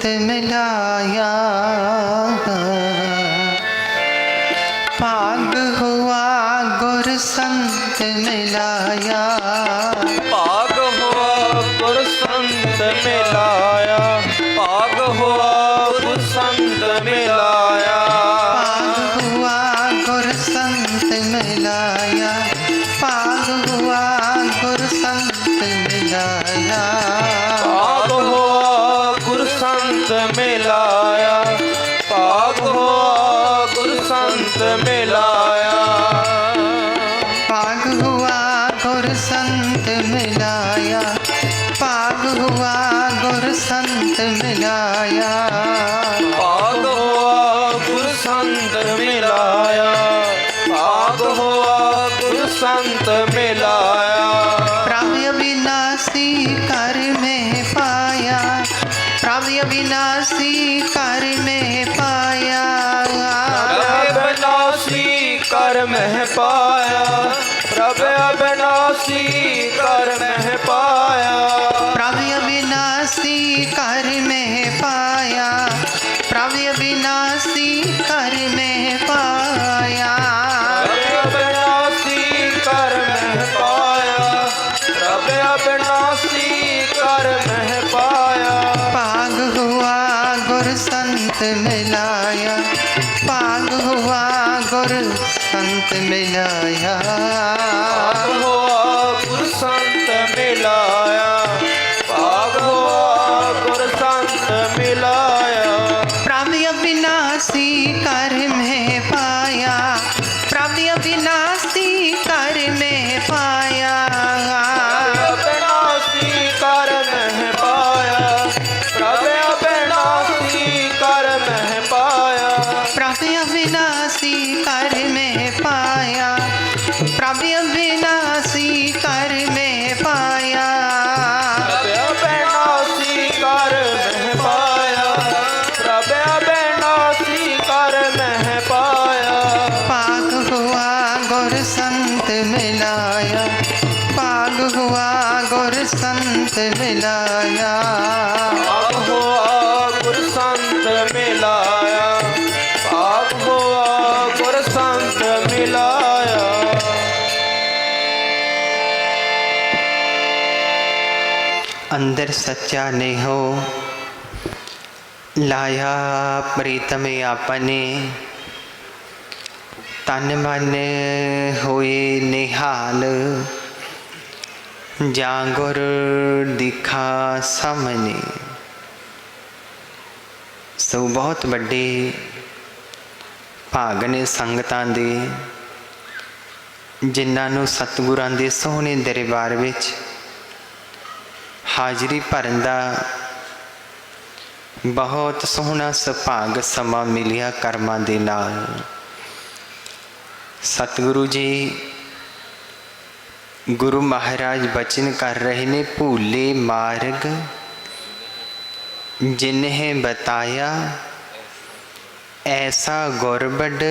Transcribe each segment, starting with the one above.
संत मिलाया, भाग हुआ गुर संत मिलाया, भाग हुआ गुर संत मिलाया, भाग हुआ गुर संत मिलाया, भाग हुआ गुर संत मिलाया, भाग हुआ गुर संत मिलाया, भाग हुआ गुर संत मिलाया, भाग हुआ गुर संत मिलाया, भाग हुआ गुर संत मिलाया, भाग हुआ गुर संत मिलाया, भाग हुआ गुर संत मिलाया, भाग हुआ गुर संत मिलाया, प्रभु अविनाशी कर में पाया, प्रभु अविनाशी कर में पाया, अविनाशी कर मह पाया, प्रभु अविनाशी कर मह पाया, प्रभु अविनाशी कर में पाया, प्रभु अविनाशी कर में पाया, अविनाशी कर मह पाया, प्रभु अविनाशी कर मह पाया, भाग हुआ गुर संत मिलाया, भाग हुआ गुर संत मिलाया, भाग हुआ गुर संत मिलाया, भाग हुआ गुर संत मिलाया, प्रभु अविनाशी कर में पाया, प्रभु अविनाशी कर में पाया, अविनाशी कर मह पाया, प्रभु अविनाशी कर मह पाया, प्रभु अविनाशी कर में पाया, प्रभु अविनाशी कर में पाया, प्रभु अविनाशी कर मह पाया, प्रभु अविनाशी कर मह पाया, भाग हुआ गुर संत मिलाया, भाग हुआ गुर संत मिलाया, भाग हुआ गुर संत मिलाया, भाग हुआ गुर संत मिलाया, अंदर सच्चा नेहो लाया प्रीतम आपने, तन मन होए निहाल, जागुर दिखा सामने। सो बहुत ਵੱਡੇ ਭਾਗ ਨੇ ਸੰਗਤਾਂ ਦੇ ਜਿਨ੍ਹਾਂ ਨੂੰ ਸਤਿਗੁਰਾਂ ਦੇ ਸੋਹਣੇ ਦਰਬਾਰ ਵਿੱਚ ਹਾਜ਼ਰੀ ਭਰਨ ਦਾ ਬਹੁਤ ਸੋਹਣਾ ਸੁਭਾਗ ਸਮਾਂ ਮਿਲਿਆ ਕਰਮਾਂ ਦੇ ਨਾਲ। ਸਤਿਗੁਰੂ ਜੀ गुरु महाराज बचन कर रहे ने, भूले मार्ग जिन्हें बताया, ऐसा गुरबड़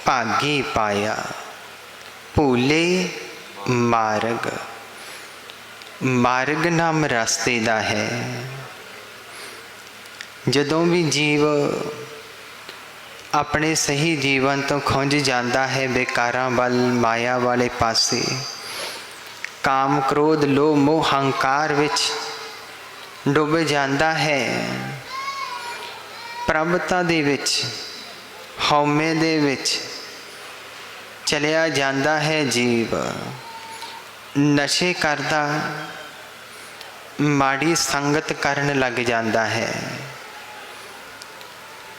भागी पाया। भूले मार्ग, मार्ग नाम रास्ते दा है। जदों भी जीव अपने सही जीवन तो खुंझ जाता है बेकारां वल, माया वाले पासे, काम क्रोध लोभ मोह हंकार विच डुब जाता है, प्रभुता दे विच हौमे दे विच चलिया जाता है जीव। नशे करदा माड़ी संगत करन लग जाता है।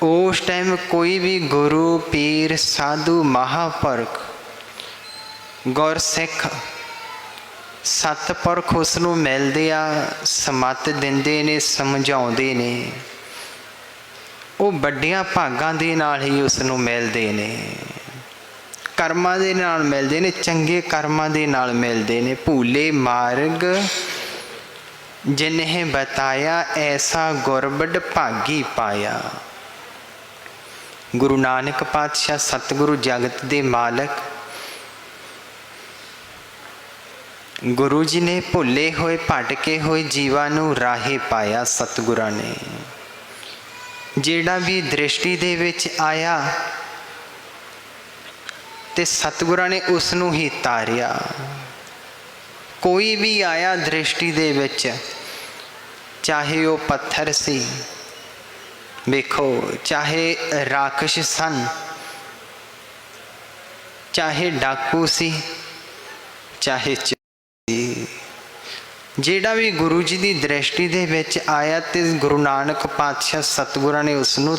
उस टाइम कोई भी गुरु पीर साधु महापुरख गुरसिख सतपुरख उसनूं मिलदे आ, समत दिंदे ने, समझाउंदे ने। वो वड्डियां भागां दे नाल ही उसनूं मिलदे ने, कर्मां दे नाल मिलदे ने, चंगे कर्मां दे नाल मिलदे ने। भूले मार्ग जिन्हें बताया, ऐसा गुरबड़ भागी पाया। गुरु नानक पातशाह सतगुरु जगत दे मालक गुरु जी ने भुले हुए भटके हुए जीवां नूं राहे पाया सतगुरां ने। जेड़ा भी दृष्टि दे विच आया ते सतगुरां ने उसनूं ही तारिया। कोई भी आया दृष्टि दे विच, चाहे वो पत्थर सी, देखो चाहे राक्षस सन, चाहे डाकू सी, चाहे जेड़ा भी गुरु जी की दृष्टि दे विच आया ते गुरु नानक पातशाह सतगुरां ने उसनूं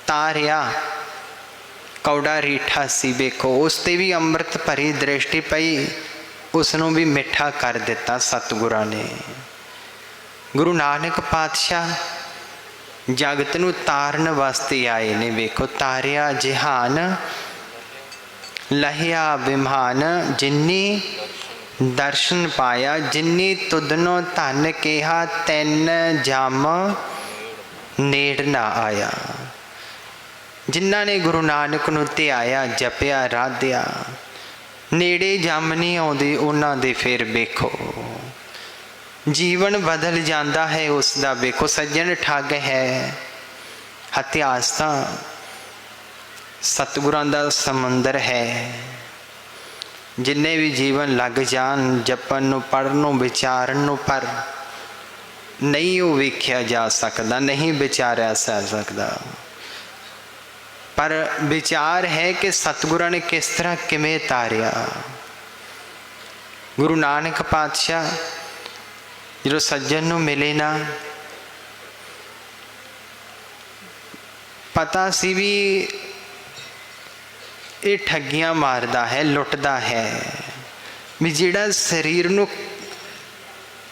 तारिया। कौड़ा रीठा सी, देखो उस ते भी अमृत भरी दृष्टि पई, उसनूं भी मिठा कर दिता सतगुरां ने। गुरु नानक पातशाह जगत नूं तारन वास्ते आए ने। वेखो तारिया जिहान लहिया विमान, जिन्नी दर्शन पाया जिन्नी तुदनो धन केहा, तैन जम नेड़ ना आया। जिन्ना ने गुरु नानक नूं ध्याया, जपिया, राधिया, नेड़े जम नहीं आउंदी उन्हां दे। फिर वेखो जीवन बदल जाता है उसका। वेखो सज्जन ठग है, इतिहास तां सतगुरां दा समुंदर है। जिन्ने भी जीवन लग जान जपन नूं, पढ़न नूं, विचारन नूं, पर नहीं वो वेख्या जा सकता, नहीं विचारिया जा सकता। पर विचार है कि सतगुरां ने किस तरह किवें तारिया। गुरु नानक पातशाह जो सज्जन नूं मिले ना, पता सी भी ये ठगियां मारदा है, लुटदा है। भी जिहड़ा शरीर नूं,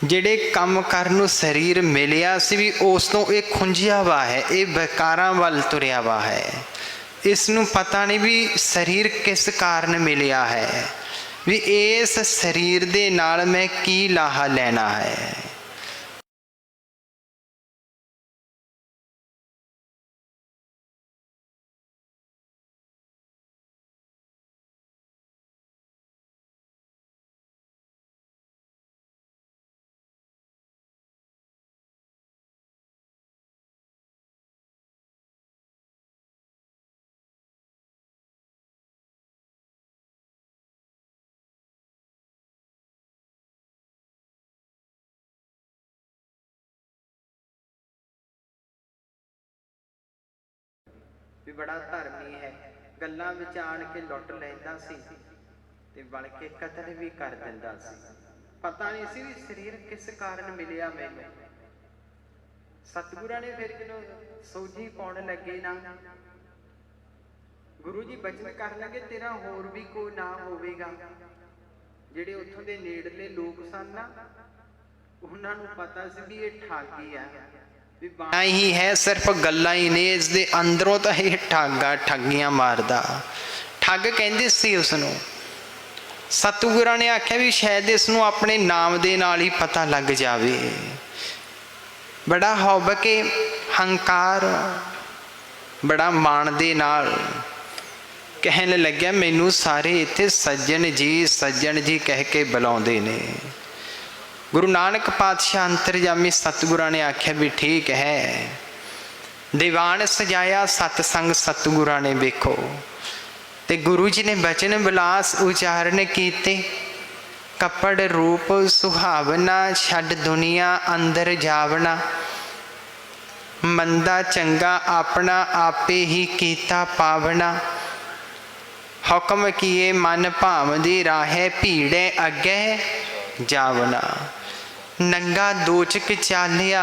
जिहड़े काम करन नूं शरीर मिलिया सी भी उस तों ये खुंजिया वा है, ये बेकारां वल तुरिया वा है। इसनूं पता नहीं भी शरीर किस कारण मिलिया है, भी इस शरीर दे नाल मैं की लाहा लेना है। भी बड़ा धर्मी है, गल्लां विच आण के लुट लैंदा सी ते बल्कि कतल भी कर दिंदा सी। पता नहीं सी भी शरीर किस कारण मिलिया मैनूं। सतगुरां ने फिर जदों सोझी पाउण लगे ना, गुरु जी बचन कर लगे तेरा होर भी कोई ना होवेगा। जिहड़े उत्थों दे नेड़ले लोग सन ना, उन्हां नूं पता सी भी ये ठगी है, ही है, सिर्फ गल्लां ही ने, इस दे अंदरों तो ये ठगा ठगियां मारदा। ठग कहंदे सी उसनूं। सतगुरां ने आख्या भी शायद इसनूं अपने नाम दे नाल ही पता लग जावे। बड़ा हौब के हंकार, बड़ा मान दे नाल कहन लग्या मैनूं सारे इत्थे सज्जन जी कह के बुलाउंदे ने। गुरु नानक पातशाह अंतरजामी सतगुरां ने आख्या भी ठीक है। दीवान सजाया सतसंग सतगुरां ने। वेखो ते गुरु जी ने बचन विलास उचारण कीते। कपड़ रूप सुहावना, छड़ दुनिया अंदर जावना। मंदा चंगा अपना आपे ही कीता पावना। हुक्म किए मन भावदी राहे, भीड़े अगे जावना। नंगा दोचक चालिया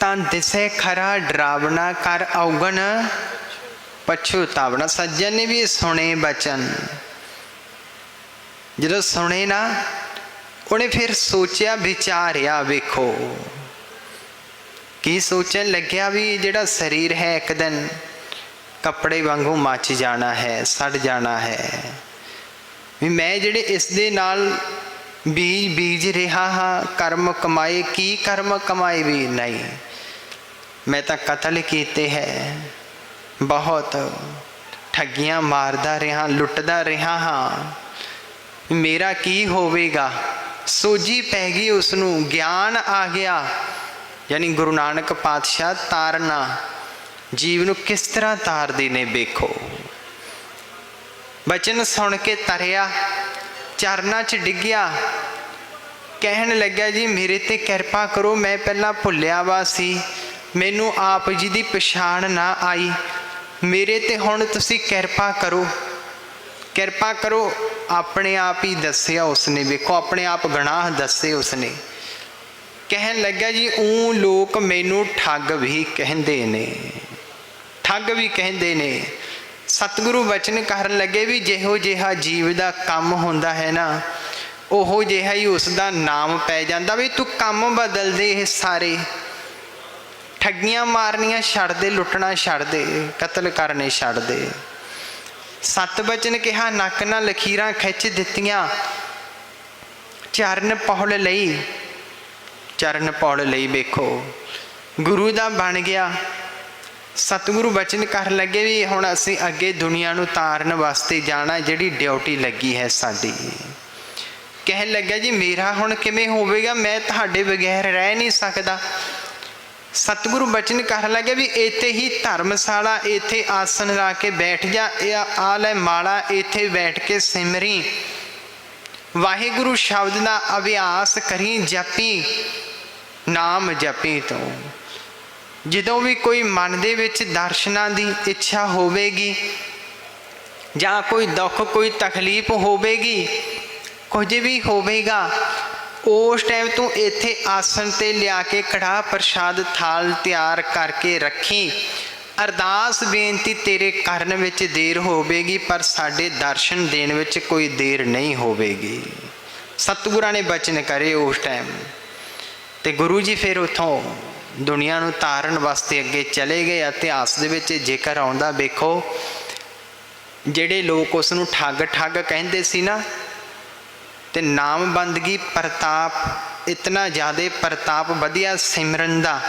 तां दिसे खरा डरावना। कर औगण पछुतावना। सज्जन ने भी सुने बचन, जो सुने ना उन्हें फिर सोचा विचारिया। वेखो की सोचन लग्या भी जिहड़ा शरीर है एक दिन कपड़े वांगू मच जाना है, सड़ जाना है। भी मैं जिहड़े इस दे नाल बीज रहा हाँ, कर्म कमाए की कर्म कमाए भी नहीं। मैं तो कतल कीते है, बहुत ठगियां मारदा रहा, लुटदा रहा हाँ। मेरा की होवेगा। सोझी पै गई उसनू, ज्ञान आ गया। यानी गुरु नानक पातशाह तारना, जीव नू किस तरह तारदे ने वेखो। बचन सुन के तरिया, चरना च डिग्या, कहन लग्या जी मेरे ते किरपा करो, मैं पहला भुलिया वा सी, मैनू आप जी दी पछाण ना आई, मेरे ते हुण तुसी किरपा करो, किरपा करो। अपने आप ही दसिया उसने, वेखो अपने आप गनाह दसे उसने। कहन लग्या जी ऊँ लोग मैनू ठग भी कहंदे ने, ठग भी कहंदे ने। सतगुरु बचन करन लगे भी जिहो जिहा जीव दा काम हुंदा है ना, ओहो जिहा ही उसका नाम पै जांदा। भी तू काम बदल दे, ये सारे ठगियां मारनियां छड़ दे, लुटना छड़ दे, कतल करने छड़ दे। सत बचन कहा, नक नाल लकीरां खिच दित्तियां, चरण पौड़ लई, चरण पौड़ लई। वेखो गुरु दा बन गया। सतगुरु बचन कर लगे भी हुण असीं अगे दुनिया नूं तारन वास्ते जाना, जिहड़ी ड्यूटी लगी है साडी। कहन लग्या जी मेरा हुण किवें होवेगा, मैं तुहाडे बगैर रह नहीं सकदा। सतगुरु बचन कर लगे भी इत्थे ही धर्मशाला, इत्थे आसन ला के बैठ जा, आ ले माला, इत्थे बैठ के सिमरी, वाहिगुरु शब्द का अभ्यास करी, जपी, नाम जपी। तो जदों भी कोई मन दे विच दर्शनां दी इच्छा होवेगी, जां कोई दुख कोई तकलीफ होवेगी, कुछ भी होवेगा, उस टाइम तू इत्थे आसन ते लिया के कड़ाह प्रसाद थाल तैयार करके रखी। अरदास बेनती तेरे करन विच देर होवेगी, पर साडे दर्शन देन विच कोई देर नहीं होवेगी। सतगुरां ने बचन करे उस टाइम। ते गुरु जी फिर उथों दुनिया नूं तारन वास्ते अगे चले गए। इतिहास दे विच जिक्र आउंदा, वेखो जिहड़े लोग उस नूं ठग ठग कहंदे सी ना, ते नाम बंदगी प्रताप इतना ज़्यादा प्रताप वधिया, सिमरन दा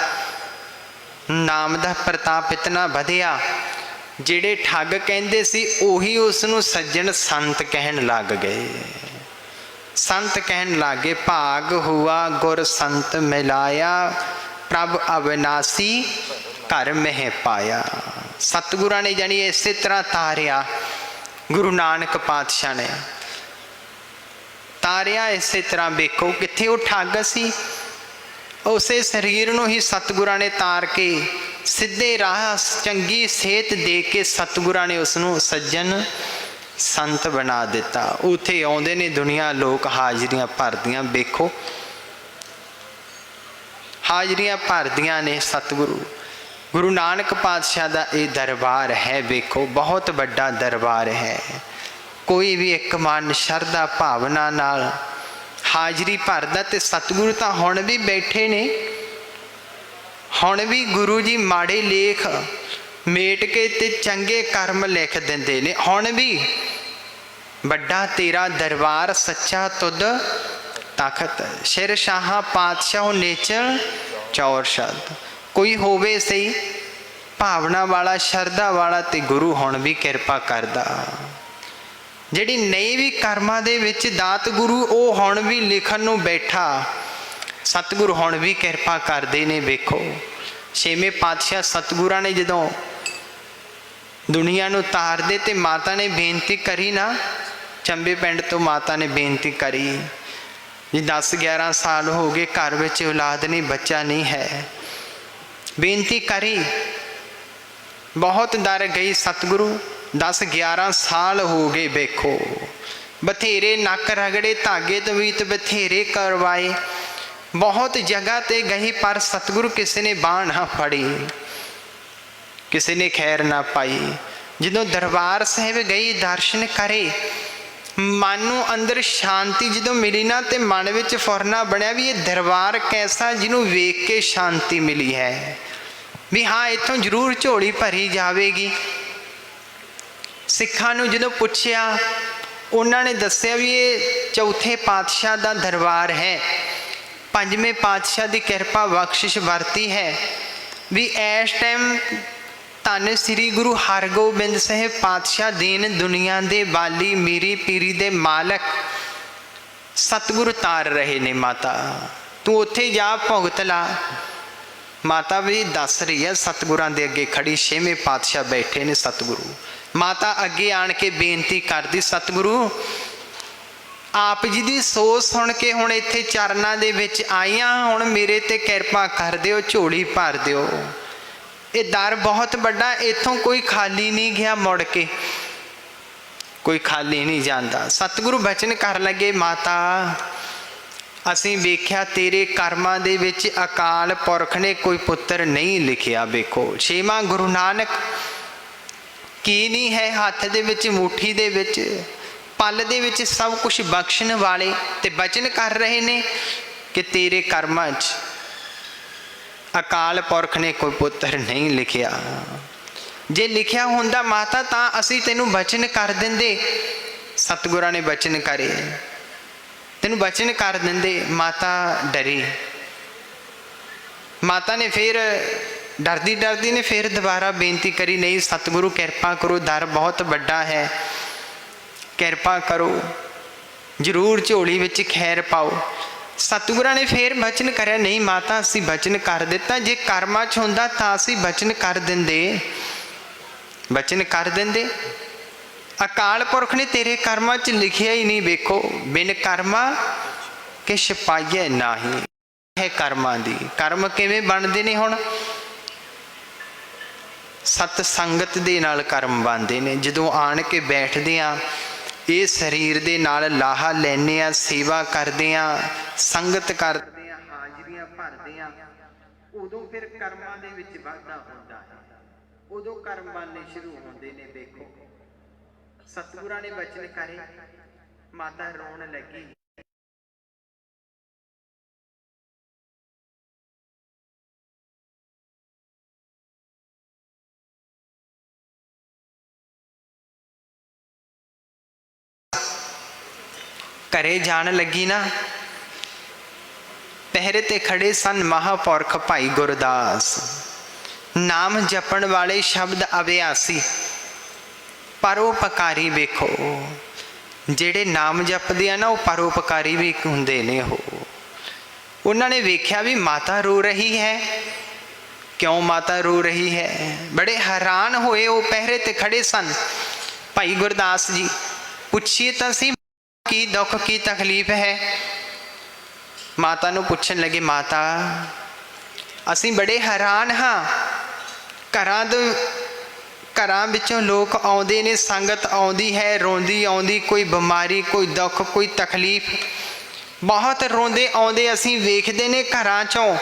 नाम दा प्रताप इतना वधिया, जिहड़े ठग कहंदे सी उही उस नूं सज्जन संत कहन लग गए। संत कहन लग गए, भाग हुआ गुर संत मिलाया, प्रभ अविनाशी घर में पाया। सतगुरां ने जानी इस तरह तारिया, गुरु नानक पातशाह ने तारिया इस तरह। वेखो कित्थे वो ठग सी, उसे शरीर नूं ही सतगुरां ने तार के सीधे राह, चंगी सेहत दे के सतगुरां ने उसनूं सज्जन संत बना दिता। उत्थे आउंदे ने दुनिया लोग, हाजरियां भरदियां। वेखो हाजरियां भरदियां ने। सतगुरु गुरु नानक पातशाह दा ये दरबार है। वेखो बहुत बड़ा दरबार है। कोई भी एक मन शरधा भावना नाल हाजरी भरदा, ते सतगुरु तां हुण भी बैठे ने। हुण भी गुरु जी माड़े लेख मेट के ते चंगे कर्म लिख दिंदे ने। हुण भी बड़ा तेरा दरबार, सच्चा तुद तखत, सिर शाह पातशाह नेचर चौर शब्द। कोई होवे सही भावना वाला, शरधा वाला, ते गुरु हुण भी किरपा करदा। जिहड़ी नहीं भी कर्मां दे विच दात गुरु, वो हुण भी लिखण नूं बैठा। सतगुरु हुण भी किरपा करदे ने। वेखो छेवें पातशाह सतगुरां ने जदों दुनिया नूं तारदे, ते माता ने बेनती करी ना, चंबे पिंड तो माता ने बेनती करी जी 10-11 साल हो गए, घर विच औलाद नहीं, बच्चा नहीं है। बेनती करी, बहुत दर गई सतगुरु। 10-11 साल हो गए। वेखो बथेरे नक रगड़े, धागे तवीत बथेरे करवाए, बहुत जगह ते गई, पर सतगुरु किसी ने बांह ना फड़ी, किसी ने खैर ना पाई। जदों दरबार साहिब गई, दर्शन करे, मन नूं अंदर शांति जदों मिली ना, ते मन विच फुरना बनिया भी ये दरबार कैसा जिन्हों वेख के शांति मिली है, भी हाँ इत्थों जरूर झोली भरी जाएगी। सिखां नूं जदों पुछया, उन्होंने दस्सिया भी ये चौथे पातशाह दा दरबार है, पंजवें पातशाह की किरपा बख्शिश वरती है भी इस टाइम धन श्री गुरु हरगोबिंद साहिब पातशाह दीन दुनिया दे वाली, मीरी पीरी दे मालक, सतगुरु तार रहे ने माता, तू उत्थे जा भुगत ला। माता भी दस रही है, सतगुरां दे अगे खड़ी, छेवें पातशाह बैठे ने सतगुरु। माता अगे आण के बेनती करदी, सतगुरु आप जी दी सोच सुन के हुण इत्थे चरनां दे विच आई हां, हुण मेरे ते किरपा कर दिओ, झोली भर दिओ। ये दर बहुत बड़ा, इत्थों कोई खाली नहीं गया, मुड़ के कोई खाली नहीं जाता। सतगुरु बचन कर लगे, माता असीं वेख्या तेरे कर्मां दे विच अकाल पुरख ने कोई पुत्र नहीं लिखिया। वेखो छेवां गुरु नानक की नहीं है, हत्थ दे विच मुट्ठी दे विच पल दे विच सब कुछ बख्शण वाले, ते बचन कर रहे ने कि तेरे कर्मां च अकाल पुरख ने कोई पुत्र नहीं लिखिया। जे लिखिया हुंदा माता तां असीं तैनूं बचन कर दिंदे। सतगुरां ने बचन करे, तैनूं बचन कर दिंदे। माता डरी। माता ने फिर डरदी डरदी ने फिर दोबारा बेनती करी, नहीं सतगुरु किरपा करो, दर बहुत बड़ा है, किरपा करो, जरूर झोली विच खैर पाओ। सतगुरां ने फिर बचन करया, नहीं माता असीं बचन कर दिता, जे कर्मां च हुंदा तां असीं बचन कर दिंदे, बचन कर दिंदे। अकाल पुरख ने तेरे कर्मां च लिखिया ही नहीं। वेखो बिन कर्मा किश पाइए नाही है कर्मां दी। कर्म किवें बनदे ने? हुण सत संगत दे नाल कर्म बनदे ने। जदों आण के बैठदे आ, ये शरीर दे नाल लाहा लैने आ, सेवा करदे आ, संगत करदे आ, हाजरियां भरदे आ, उदों फिर कर्मां दे विच वाधा हुंदा है, उदों कर्म बनने शुरू होंदे ने। देखो सतगुरां ने बचन करे, माता रोण लगी। घरे जान लगी ना, पहरे ते खड़े सन महापुरख भाई गुरदास, नाम जपण वाले शब्द अभ्यासी परोपकारी। वेखो जेड़े नाम जपदे आ ना, वो परोपकारी भी हुंदे ने। उन्होंने वेख्या भी माता रो रही है, क्यों माता रो रही है? बड़े हैरान होए। वो पहरे ते खड़े सन भाई गुरदास जी। पूछिए तां सी की दुख की तकलीफ है? माता नूं पुछण लगे, माता असीं बड़े हैरान हाँ, घरां विचों लोग आउंदे ने, संगत आउंदी है, रोंदी आउंदी, कोई बीमारी, कोई दुख, कोई तकलीफ, बहुत रोंदे आउंदे असीं वेखदे ने घरां चों।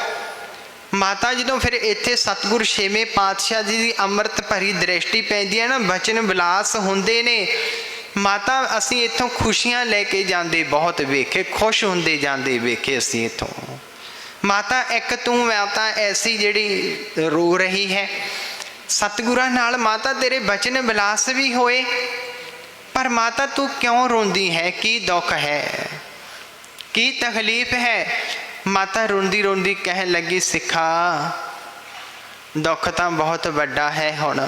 माता जदों फिर इत्थे सतगुर छेवें पातशाह जी दी अमृत भरी दृष्टि पैंदी है ना, बचन विलास हुंदे ने, माता असीं इत्थों खुशियां लैके जांदे बहुत वेखे, खुश हुंदे जांदे वेखे असीं इत्थों। माता एक तू माता ऐसी जिहड़ी रो रही है। सतगुरां नाल माता तेरे बचन विलास भी होए, पर माता तू क्यों रोंदी है? की दुख है, की तकलीफ है? माता रोंदी रोंदी कह लगी, सिखा दुख तां बहुत बड़ा है, हुण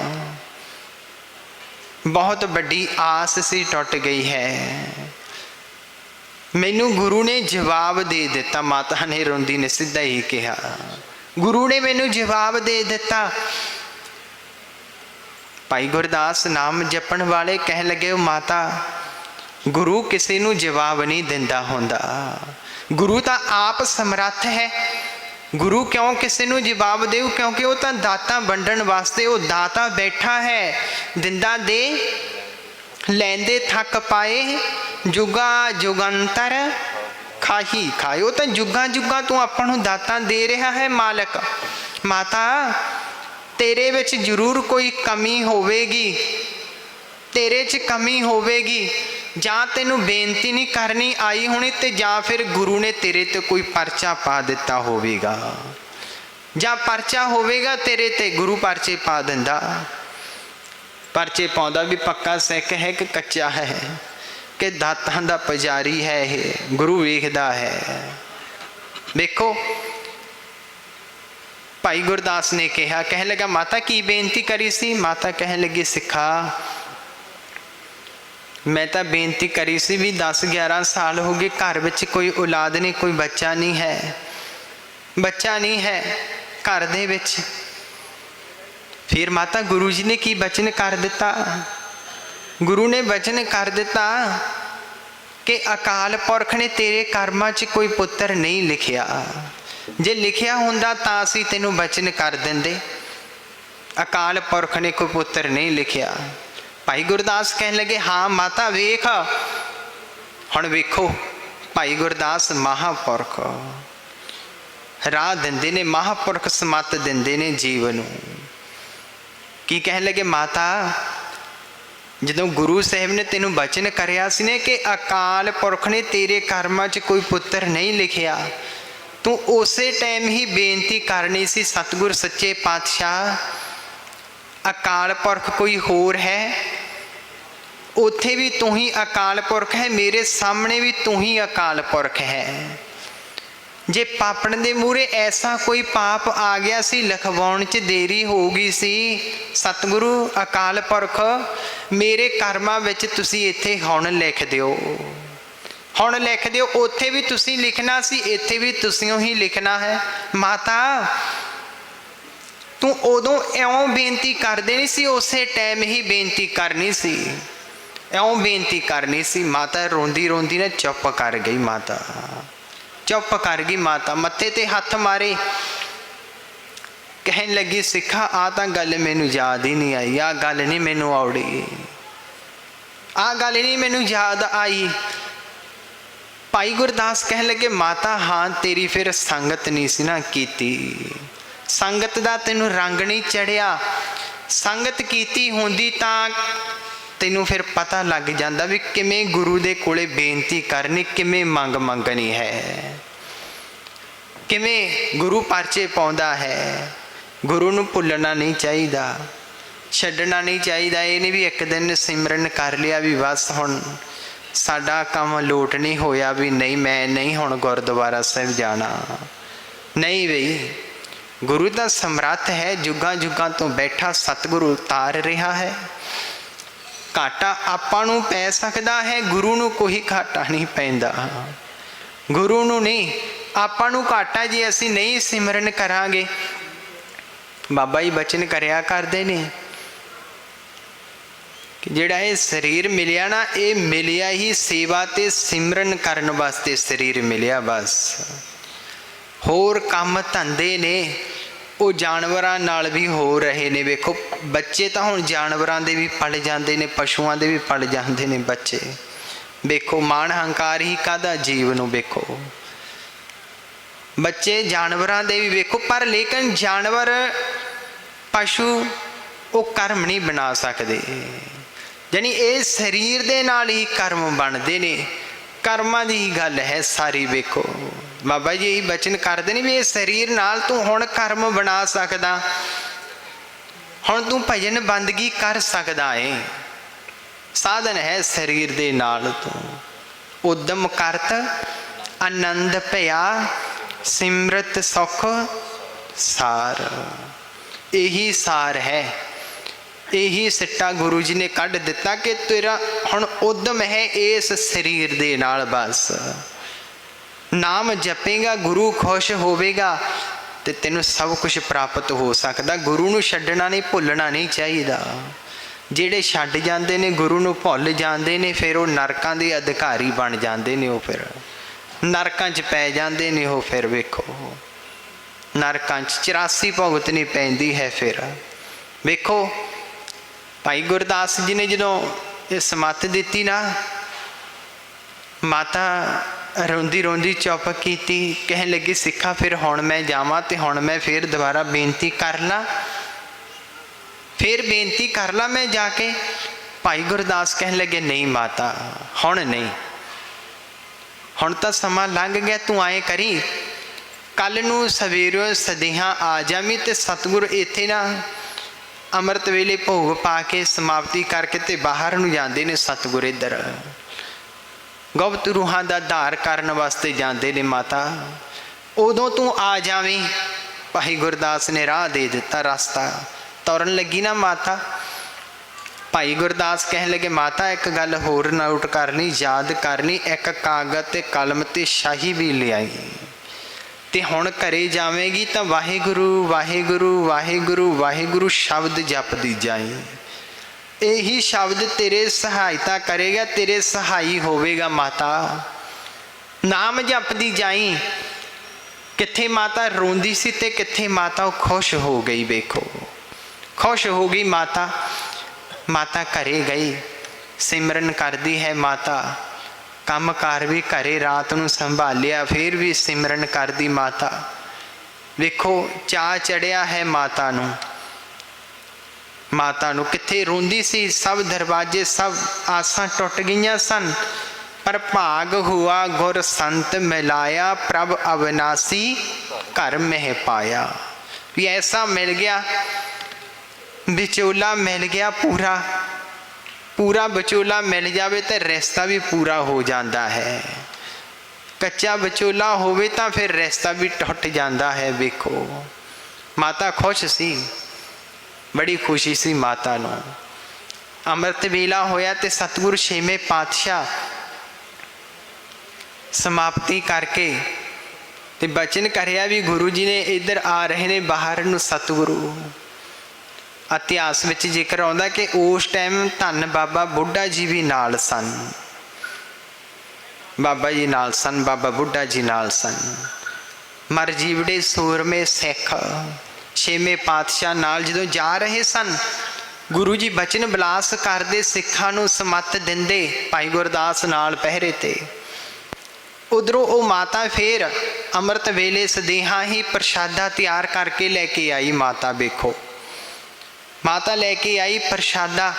बहुत बड़ी आस सी टुट गई है। मैनू गुरु ने जवाब दे दिता। माता ने रोंदी ने सीधा ही कहा, गुरु ने मैनू जवाब दे दिता। भाई गुरदास नाम जपण वाले कह लगे, माता गुरु किसी नू जवाब नहीं दिंदा हुंदा, गुरु तां आप समर्थ है। गुरु क्यों किसी नू जवाब देऊ? क्योंकि वो तां दाता वंडण वास्ते वो दाता बैठा है। दिंदा दे लैंदे थक पाए, जुगा जुगंतर खाही खाए। वो तां जुगा जुगा तू आपां नू दाता दे रहा है मालक। माता तेरे विच जरूर कोई कमी होवेगी, तेरे च कमी होवेगी, जां तेनू बेनती नहीं करनी आई होनी, ते जां फिर गुरु ने तेरे ते कोई परचा पा दिता होवेगा, जां परचा होवेगा तेरे ते, गुरु परचे पा दिंदा। परचे पाउंदा भी पक्का सिख है कि कच्चा है, कि दातां दा पुजारी है, ये गुरु वेखदा है। देखो भाई गुरदास ने कहा, कह लगा माता की बेनती करी सी? माता कह लगी, सिखा मैं तो बेनती करी सी भी 10-11 साल हो गए घर विच कोई औलाद नहीं, कोई बच्चा नहीं है, बच्चा नहीं है घर दे विच। फिर माता गुरु जी ने की वचन कर दिता? गुरु ने वचन कर दिता कि अकाल पुरख ने तेरे कर्मां च कोई पुत्र नहीं लिखिया, जे लिखिया हुंदा तां असीं तैनूं वचन कर दिंदे। अकाल पुरख ने कोई पुत्र नहीं लिखिया। भाई गुरदास कहन लगे हाँ माता वेख, हुण वेखो भाई गुरदास महापुरख राह दिंदे ने, महापुरख समत दिंदे ने जीव नूं। की कहन लगे माता जदों गुरु साहिब ने तेनों वचन करिया सी ने कि अकाल पुरख ने तेरे कर्मां च कोई पुत्र नहीं लिखिया, तू उसे टाइम ही बेनती करनी सी सतगुर सच्चे पातशाह अकाल पुरख कोई होर है, उथे भी तू ही अकाल पुरख है, मेरे सामने भी तू ही अकाल पुरख है। जे पापण दे मूहरे ऐसा कोई पाप आ गया सी, लिखवाउण च देरी हो गई सी, सतगुरु अकाल पुरख मेरे कर्मां विच तुसीं इत्थे हुण लिख दिओ, हुण लिख दिओ। उथे भी तुसीं लिखना सी, इत्थे भी तुसीं ही लिखना है। माता तू उदों इउं बेनती कर देनी सी, उसे टाइम ही बेनती करनी सी, इउं बेनती करनी सी। माता रोंदी रोंदी ने चुप कर गई, माता चुप कर गई। माता मत्थे ते हथ मारे, कहन लगी सिखा आ तां गल मैनू याद ही नहीं आई, आ गल नहीं मैनू आवड़ी, आ गल नहीं मैनू याद आई। भाई गुरदास कहन लगे माता हाँ तेरी फिर संगत नहीं सी ना कीती, संगत दा तैनू रंग नहीं चढ़िया, संगत कीती हुंदी तां तैनू फिर पता लग जांदा भी किवें गुरु दे कोले बेनती करनी, किवें मंग मंगनी है, किवें गुरु परचे पाउंदा है। गुरु नूं भुलना नहीं चाहिदा, छड्डना नहीं चाहिदा। ये नहीं भी एक दिन सिमरन कर लिया भी बस हुण साडा काम लोट नहीं होया, भी नहीं मैं नहीं हुण गुरद्वारा साहिब जाना, नहीं बई गुरु दा समर्थ है, जुगां जुगां तो बैठा सतगुरु उतार रहा है। घाटा आपां नूं पै सकदा है, गुरु नूं कोई घाटा नहीं पैंदा, गुरु नूं नहीं आपां नूं घाटा जे असीं नहीं सिमरन करांगे। बाबा जी बचन करिया करदे ने कि जिहड़ा ये शरीर मिलिया ना, ये मिलिया ही सेवा ते सिमरन करन वास्ते शरीर मिलिया, बस होर काम धंधे ने वो जानवरां नाल भी हो रहे ने। वेखो बच्चे तो हुण जानवरां दे भी पल जांदे ने, पशुआं दे भी पल जांदे ने बच्चे। वेखो मान हंकार ही कादा जीव नूं, वेखो बच्चे जानवरां दे भी वेखो, पर लेकिन जानवर पशु वो कर्म नहीं बना सकते, यानी ये शरीर दे नाल ही कर्म बनते ने, कर्मां दी ही गल है सारी। वेखो बाबा जी यही बचन करते हैं भी ये शरीर नाल तू हुण कर्म बना सकदा, हुण तू भजन बंदगी कर सकदा है, साधन है शरीर दे नाल। तू उद्यम करत आनंद भया सिमरत सुख सार, यही सार है, यही सिट्टा गुरु जी ने कढ़ दिता कि तेरा हुण उद्यम है इस शरीर दे नाल। बस नाम जपेगा, गुरु खुश होवेगा ते तेनू सब कुछ प्राप्त हो सकता। गुरु नूं छड्डना नहीं, भुलना नहीं चाहिए। जिहड़े छड्ड जांदे ने गुरु नूं भुल जांदे ने, फिर वो नरकां दे अधिकारी बन जांदे ने, वो फिर नरकां च पै जांदे ने। वो फिर वेखो नरकां च 84 भुगतनी पैंदी है। फिर वेखो भाई गुरदास जी ने जदों ये समत दिती ना, माता रोंदी रोंदी चुप कीती, कहन लगी सिखा फिर हुण मैं जावां ते हुण मैं फिर दोबारा बेनती कर ला, फिर बेनती कर ला मैं जाके। भाई गुरदास कहन लगे नहीं माता हुण नहीं, हुण तां समा लंघ गया। तू आए करी कल नूं सवेरे सदेहा आ जावीं ते सतगुर इत्थे ना अमृत वेले भोग पा के समाप्ति करके ते बाहर नूं जांदे ने सतगुर। इधर गुप्त रूहां दा धार करन वास्ते जांदे ने माता, उदों तू आ जावीं। भाई गुरदास ने राह दे दिता, रास्ता तुरन लगी ना माता। भाई गुरदास कहन लगे माता एक गल होर नोट करनी, याद करनी, एक कागज ते कलम ते शाही भी ले आई ते हुण घरे जावेगी तो वाहिगुरु वाहिगुरु वाहिगुरु वाहिगुरु शब्द जपदी जाई। यही शब्द तेरे सहायता करेगा, तेरे सहाई होवेगा माता। नाम जपदी जाई। किथे माता रोंदी सी ते किथे माता खुश हो गई। वेखो खुश हो गई माता। माता घरे गई, सिमरन करती है माता। काम कार भी घरे रात नूं संभालिया, फिर भी सिमरन करती माता। वेखो चा चढ़िया है माता नूं। माता नूं किथे रोंदी सी, सब दरवाजे सब आसां टुट गईयां सन। पर भाग हुआ गुर संत मिलाया, प्रभ अविनाशी घर में पाया। भी ऐसा मिल गया, विचोला मिल गया, पूरा पूरा विचोला मिल जावे तो रिश्ता भी पूरा हो जाता है। कच्चा विचोला होवे तो फिर रिश्ता भी टुट जाता है। वेखो माता खुश सी, बड़ी खुशी सी माता नूं। अमृत वेला होया ते सतगुरु छेवें पातशाह समाप्ति करके ते बचन करिया भी गुरु जी ने इधर आ रहे ने बाहर नूं। सतगुरु इतिहास विच जिक्र आउंदा कि उस टाइम धन बाबा बुढ़ा जी भी नाल सन। बाबा जी नाल सन, बाबा बुढ़ा जी नाल सन। मरजीवड़े सूरमे सिख छेवें पातशाह नाल जदों जा रहे सन, गुरु जी बचन बिलास करदे, सिखां नूं समत दिंदे, भाई गुरदास नाल पहरे ते। उधरों वो माता फिर अमृत वेले सदेहा ही प्रशादा तैयार करके लैके आई। माता वेखो माता लैके आई प्रशादा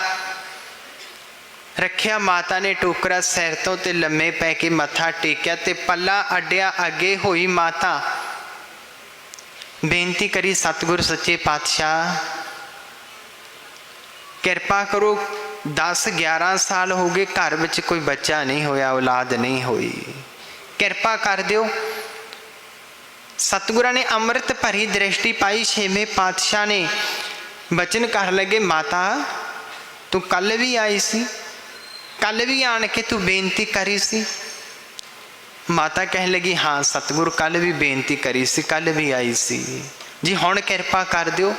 रखिया। माता ने टोकरा सिर तो ते लम्मे पै के मत्था टेकिया ते पल्ला अड्डिया अगे होई। माता बेनती करी, सतगुरु सच्चे पातशाह कृपा करो, 10-11 साल हो गए घर विच कोई बच्चा नहीं होया, औलाद नहीं हुई, कृपा कर दियो। सतगुरां ने अमृत भरी दृष्टि पाई। छेवें पातशाह ने बचन कर लगे, माता तू कल भी आई सी, कल भी आन के तू बेनती करी सी। माता कह लगी, हाँ सतगुरु कल भी बेनती करी सी, कल भी आई सी जी। हुण कृपा कर दियो,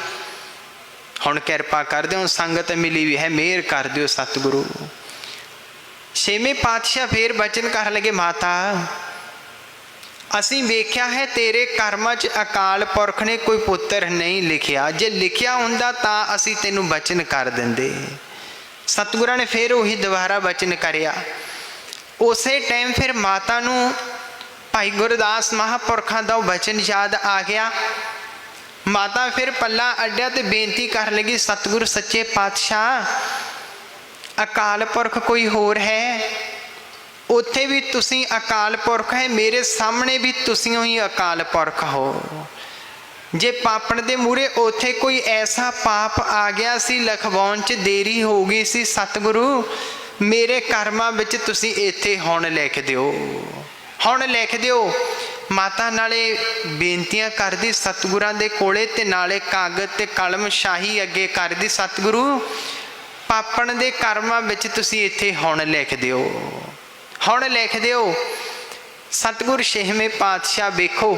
हुण कृपा कर दियो, संगत मिली भी है, मेहर कर दियो सतगुरु। छेवें पातशाह फिर बचन कर लगे, माता असीं वेख्या है तेरे कर्मां च अकाल पुरख ने कोई पुत्र नहीं लिखिया, जे लिखिया हुंदा तां असीं तैनूं बचन कर दिंदे। सतगुरां ने फिर उही दोबारा बचन करिया। उसे टाइम फिर माता नूं भाई गुरदास महापुरखां दा बचन याद आ गया। माता फिर पल्ला अड्डिया ते बेनती कर लगी, सतगुरु सच्चे पातशाह अकाल पुरख कोई होर है? उत्थे भी तुसी अकाल पुरख है, मेरे सामने भी तुसियों ही अकाल पुरख हो। जे पापण दे मूरे उत्थे कोई ऐसा पाप आ गया सी, लखवाउण च देरी हो गई सी, सतगुरु मेरे कर्मां विच तुसी इत्थे हुण लिख दिओ, हुण लिख दिओ। माता नाले बेनतियां करदी सतगुरां दे कोले ते नाले कागज ते कलम शाही अगे करदी, सतगुरु पापण दे कर्मां विच तुसी इत्थे हुण लिख दिओ, हुण लिख दिओ। सतगुरु छेवें पातशाह वेखो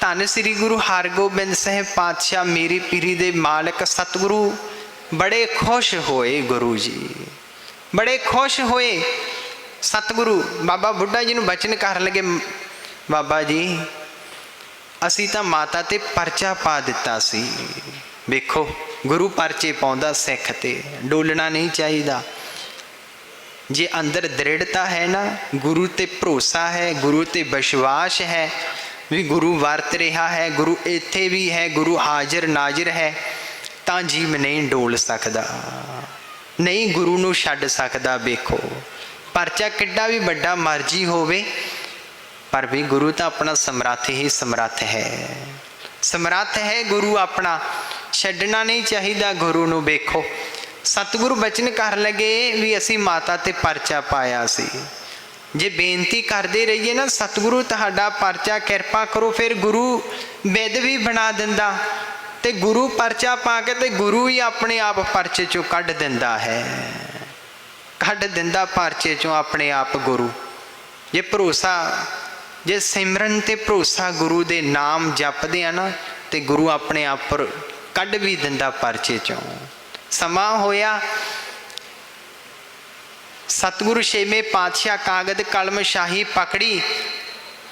धन श्री गुरु हरगोबिंद साहिब पातशाह मेरी पीरी दे मालिक सतगुरु बड़े खुश होए। गुरु जी बड़े खुश होए। सतगुरु बाबा बुढ़ा जी नूं बचन कर लगे, बाबा जी असी तां माता ते परचा पा दिता सी। वेखो गुरु परचे पाउंदा सिख ते, डोलना नहीं चाहिदा। जे अंदर दृढ़ता है ना, गुरु ते भरोसा है, गुरु ते विश्वास है भी गुरु वरत रहा है, गुरु इत्थे भी है, गुरु हाजिर नाजिर है, तां जीव नहीं डोल सकदा, नहीं गुरु नूं छड्ड सकदा। वेखो परचा किड्डा भी बड़ा मर्जी होवे, पर भी गुरु तो अपना समर्थ ही समर्थ है, समर्थ है गुरु अपना, छड्डना नहीं चाहिए गुरु नूं। वेखो सतगुरु बचन कर लगे भी असी माता ते परचा पाया सी। जे बेनती करते रहिए ना, सतगुरु तुहाडा परचा कृपा करो, फिर गुरु विद भी बना दिंदा, ਤੇ ਗੁਰੂ ਪਰਚਾ ਪਾ ਕੇ ਤੇ ਗੁਰੂ ਹੀ ਆਪਣੇ ਆਪ ਪਰਚੇ ਚੋਂ ਕੱਢ ਦਿੰਦਾ ਹੈ, ਕੱਢ ਦਿੰਦਾ ਪਰਚੇ ਚੋਂ ਆਪਣੇ ਆਪ ਗੁਰੂ। ਜੇ ਭਰੋਸਾ, ਜੇ ਸਿਮਰਨ ਤੇ ਭਰੋਸਾ ਗੁਰੂ ਦੇ ਨਾਮ ਜਪਦੇ ਆ ਨਾ, ਤੇ ਗੁਰੂ ਆਪਣੇ ਆਪ ਕੱਢ ਵੀ ਦਿੰਦਾ ਪਰਚੇ ਚੋਂ। ਸਮਾਂ ਹੋਇਆ ਸਤਿਗੁਰੂ ਛੇਵੇਂ ਪਾਤਸ਼ਾਹ ਕਾਗਜ਼ ਕਲਮ ਸ਼ਾਹੀ ਪਕੜੀ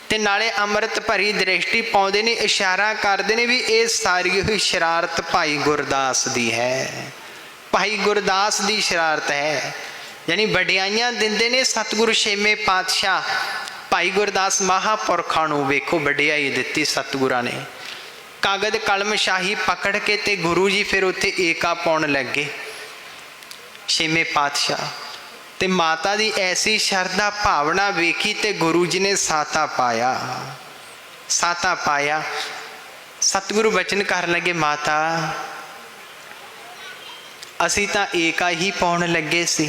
ਤੇ ਨਾਲੇ ਅੰਮ੍ਰਿਤ ਭਰੀ ਦ੍ਰਿਸ਼ਟੀ ਪਾਉਂਦੇ ਨੇ, ਇਸ਼ਾਰਾ ਕਰਦੇ ਨੇ ਵੀ ਇਹ ਸਾਰੀ ਹੋਈ ਸ਼ਰਾਰਤ ਭਾਈ ਗੁਰਦਾਸ ਦੀ ਹੈ, ਭਾਈ ਗੁਰਦਾਸ ਦੀ ਸ਼ਰਾਰਤ ਹੈ। ਯਾਨੀ ਵਡਿਆਈਆਂ ਦਿੰਦੇ ਨੇ ਸਤਿਗੁਰੂ ਛੇਵੇਂ ਪਾਤਸ਼ਾਹ ਭਾਈ ਗੁਰਦਾਸ ਮਹਾਂਪੁਰਖਾਂ ਨੂੰ। ਵੇਖੋ ਵਡਿਆਈ ਦਿੱਤੀ ਸਤਿਗੁਰਾਂ ਨੇ। ਕਾਗਜ਼ ਕਲਮ ਸ਼ਾਹੀ ਪਕੜ ਕੇ ਤੇ ਗੁਰੂ ਜੀ ਫਿਰ ਉੱਥੇ ਏਕਾ ਪਾਉਣ ਲੱਗੇ ਛੇਵੇਂ ਪਾਤਸ਼ਾਹ। ਤੇ ਮਾਤਾ ਦੀ ਐਸੀ ਸ਼ਰਧਾ ਭਾਵਨਾ ਵੇਖੀ ਤੇ ਗੁਰੂ ਜੀ ਨੇ ਸਾਤਾ ਪਾਇਆ, ਸਾਤਾ ਪਾਇਆ। ਸਤਿਗੁਰੂ ਬਚਨ ਕਰਨ ਲੱਗੇ, ਮਾਤਾ ਅਸੀਂ ਤਾਂ ਏਕਾ ਹੀ ਪਾਉਣ ਲੱਗੇ ਸੀ,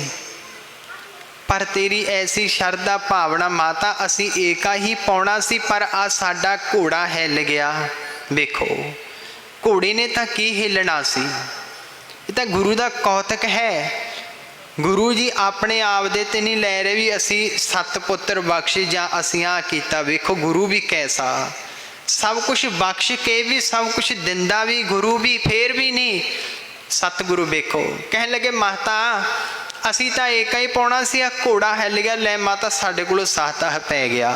ਪਰ ਤੇਰੀ ਐਸੀ ਸ਼ਰਧਾ ਭਾਵਨਾ ਮਾਤਾ ਅਸੀਂ ਏਕਾ ਹੀ ਪਾਉਣਾ ਸੀ, ਪਰ ਆ ਸਾਡਾ ਘੋੜਾ ਹਿੱਲ ਗਿਆ। ਵੇਖੋ ਘੋੜੇ ਨੇ ਤਾਂ ਕੀ ਹਿੱਲਣਾ ਸੀ, ਇਹ ਤਾਂ ਗੁਰੂ ਦਾ ਕੌਤਕ ਹੈ। ਗੁਰੂ ਜੀ ਆਪਣੇ ਆਪ ਦੇ ਤੇ ਨਹੀਂ ਲੈ ਰਹੇ ਵੀ ਅਸੀਂ 7 ਪੁੱਤਰ ਬਖਸ਼ੇ ਜਾਂ ਅਸੀਂ ਆ ਕੀਤਾ। ਵੇਖੋ ਗੁਰੂ ਵੀ ਕੈਸਾ, ਸਭ ਕੁਝ ਬਖਸ਼ ਕੇ ਵੀ, ਸਭ ਕੁਝ ਦਿੰਦਾ ਵੀ ਗੁਰੂ ਵੀ, ਫੇਰ ਵੀ ਨਹੀਂ। ਸਤਿਗੁਰੂ ਵੇਖੋ ਕਹਿਣ ਲੱਗੇ, ਮਾਤਾ ਅਸੀਂ ਤਾਂ ਏਕਾ ਹੀ ਪਾਉਣਾ ਸੀ, ਆ ਘੋੜਾ ਹਿੱਲ ਗਿਆ, ਲੈ ਮਾਤਾ ਸਾਡੇ ਕੋਲੋਂ ਸਾਤਾ ਪੈ ਗਿਆ।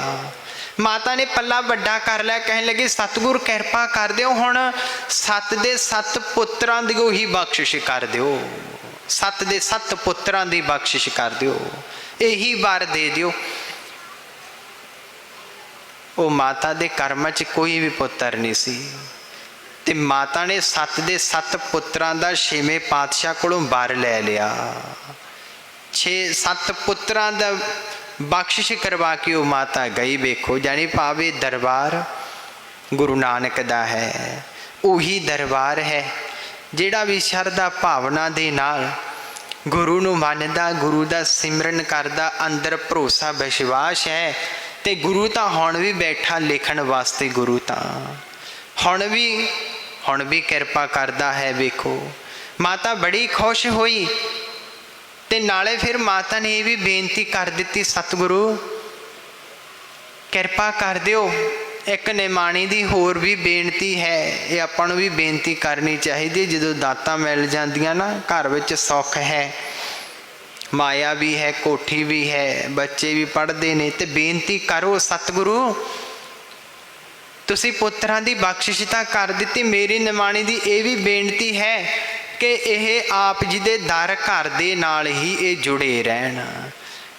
ਮਾਤਾ ਨੇ ਪੱਲਾ ਵੱਡਾ ਕਰ ਲਿਆ, ਕਹਿਣ ਲੱਗੇ ਸਤਿਗੁਰ ਕਿਰਪਾ ਕਰ ਦਿਓ, ਹੁਣ 7 ਦੇ 7 ਪੁੱਤਰਾਂ ਦੀ ਉਹੀ ਬਖਸ਼ਿਸ਼ ਕਰ ਦਿਓ, 7 ਦੇ 7 ਪੁੱਤਰਾਂ ਦੀ ਬਖਸ਼ਿਸ਼ ਕਰ ਦਿਓ, ਇਹੀ ਵਰ ਦੇ ਦਿਓ। ਉਹ ਮਾਤਾ ਦੇ ਕਰਮਾਂ 'ਚ ਕੋਈ ਵੀ ਪੁੱਤਰ ਨਹੀਂ ਸੀ, ਤੇ ਮਾਤਾ ਨੇ 7 ਦੇ 7 ਪੁੱਤਰਾਂ ਦਾ ਛੇਵੇਂ ਪਾਤਸ਼ਾਹ ਕੋਲੋਂ ਵਰ ਲੈ ਲਿਆ। 6-7 ਪੁੱਤਰਾਂ ਦਾ ਬਖਸ਼ਿਸ਼ ਕਰਵਾ ਕੇ ਉਹ ਮਾਤਾ ਗਈ। ਵੇਖੋ ਜਾਣੀ ਭਾਵੇਂ ਦਰਬਾਰ ਗੁਰੂ ਨਾਨਕ ਦਾ ਹੈ, ਉਹੀ ਦਰਬਾਰ ਹੈ ਜਿਹੜਾ ਵੀ ਸ਼ਰਧਾ ਭਾਵਨਾ ਦੇ ਨਾਲ ਗੁਰੂ ਨੂੰ ਮੰਨਦਾ, ਗੁਰੂ ਦਾ ਸਿਮਰਨ ਕਰਦਾ, ਅੰਦਰ ਭਰੋਸਾ ਵਿਸ਼ਵਾਸ ਹੈ, ਤੇ ਗੁਰੂ ਤਾਂ ਹੁਣ ਵੀ ਬੈਠਾ ਲਿਖਣ ਵਾਸਤੇ। ਗੁਰੂ ਤਾਂ ਹੁਣ ਵੀ ਕਿਰਪਾ ਕਰਦਾ ਹੈ। ਵੇਖੋ ਮਾਤਾ ਬੜੀ ਖੁਸ਼ ਹੋਈ, ਤੇ ਨਾਲੇ ਫਿਰ ਮਾਤਾ ਨੇ ਇਹ ਵੀ ਬੇਨਤੀ ਕਰ ਦਿੱਤੀ, ਸਤਿਗੁਰੂ ਕਿਰਪਾ ਕਰ ਦਿਓ। ਇੱਕ ਨਿਮਾਣੀ ਦੀ ਹੋਰ ਵੀ ਬੇਨਤੀ ਹੈ, ਇਹ ਆਪਾਂ ਨੂੰ ਵੀ ਬੇਨਤੀ ਕਰਨੀ ਚਾਹੀਦੀ। ਜਦੋਂ ਦਾਤਾਂ ਮਿਲ ਜਾਂਦੀਆਂ ਨਾ, ਘਰ ਵਿੱਚ ਸੁੱਖ ਹੈ, ਮਾਇਆ ਵੀ ਹੈ, ਕੋਠੀ ਵੀ ਹੈ, ਬੱਚੇ ਵੀ ਪੜ੍ਹਦੇ ਨੇ, ਤੇ ਬੇਨਤੀ ਕਰੋ ਸਤਿਗੁਰੂ ਤੁਸੀਂ ਪੁੱਤਰਾਂ ਦੀ ਬਖਸ਼ਿਸ਼ ਤਾਂ ਕਰ ਦਿੱਤੀ, ਮੇਰੀ ਨਿਮਾਣੀ ਦੀ ਇਹ ਵੀ ਬੇਨਤੀ ਹੈ ਕਿ ਇਹ ਆਪ ਜੀ ਦੇ ਦਰ ਘਰ ਦੇ ਨਾਲ ਹੀ ਇਹ ਜੁੜੇ ਰਹਿਣ,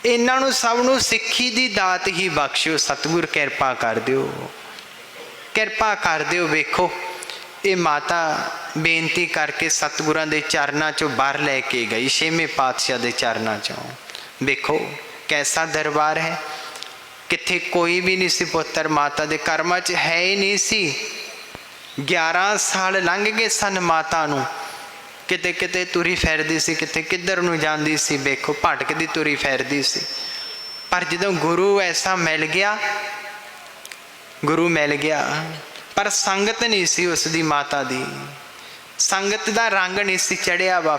ਇਹਨਾਂ ਨੂੰ ਸਭ ਨੂੰ ਸਿੱਖੀ ਦੀ ਦਾਤ ਹੀ ਬਖਸ਼ਿਓ। ਸਤਿਗੁਰ ਕਿਰਪਾ ਕਰ ਦਿਓ, ਕਿਰਪਾ ਕਰ ਦਿਓ। ਵੇਖੋ ਇਹ ਮਾਤਾ ਬੇਨਤੀ ਕਰਕੇ ਸਤਿਗੁਰਾਂ ਦੇ ਚਰਨਾਂ 'ਚੋਂ ਵਰ ਲੈ ਕੇ ਗਈ, ਛੇਵੇਂ ਪਾਤਸ਼ਾਹ ਦੇ ਚਰਨਾਂ 'ਚੋਂ। ਵੇਖੋ ਕੈਸਾ ਦਰਬਾਰ ਹੈ, ਕਿੱਥੇ ਕੋਈ ਵੀ ਨਹੀਂ ਸੀ ਪੁੱਤਰ, ਮਾਤਾ ਦੇ ਕਰਮਾਂ 'ਚ ਹੈ ਹੀ ਨਹੀਂ ਸੀ। 11 ਸਾਲ ਲੰਘ ਗਏ ਸਨ ਮਾਤਾ ਨੂੰ, ਕਿਤੇ ਕਿਤੇ ਤੁਰੀ ਫਿਰਦੀ ਸੀ, ਕਿਤੇ ਕਿੱਧਰ ਨੂੰ ਜਾਂਦੀ ਸੀ। ਵੇਖੋ ਭਟਕਦੀ ਤੁਰੀ ਫਿਰਦੀ ਸੀ। ਪਰ ਜਦੋਂ ਗੁਰੂ ਐਸਾ ਮਿਲ ਗਿਆ, ਗੁਰੂ ਮਿਲ ਗਿਆ, ਪਰ ਸੰਗਤ ਨਹੀਂ ਸੀ ਉਸ ਦੀ, ਮਾਤਾ ਦੀ ਸੰਗਤ ਦਾ ਰੰਗ ਨਹੀਂ ਸੀ ਚੜਿਆ ਵਾ।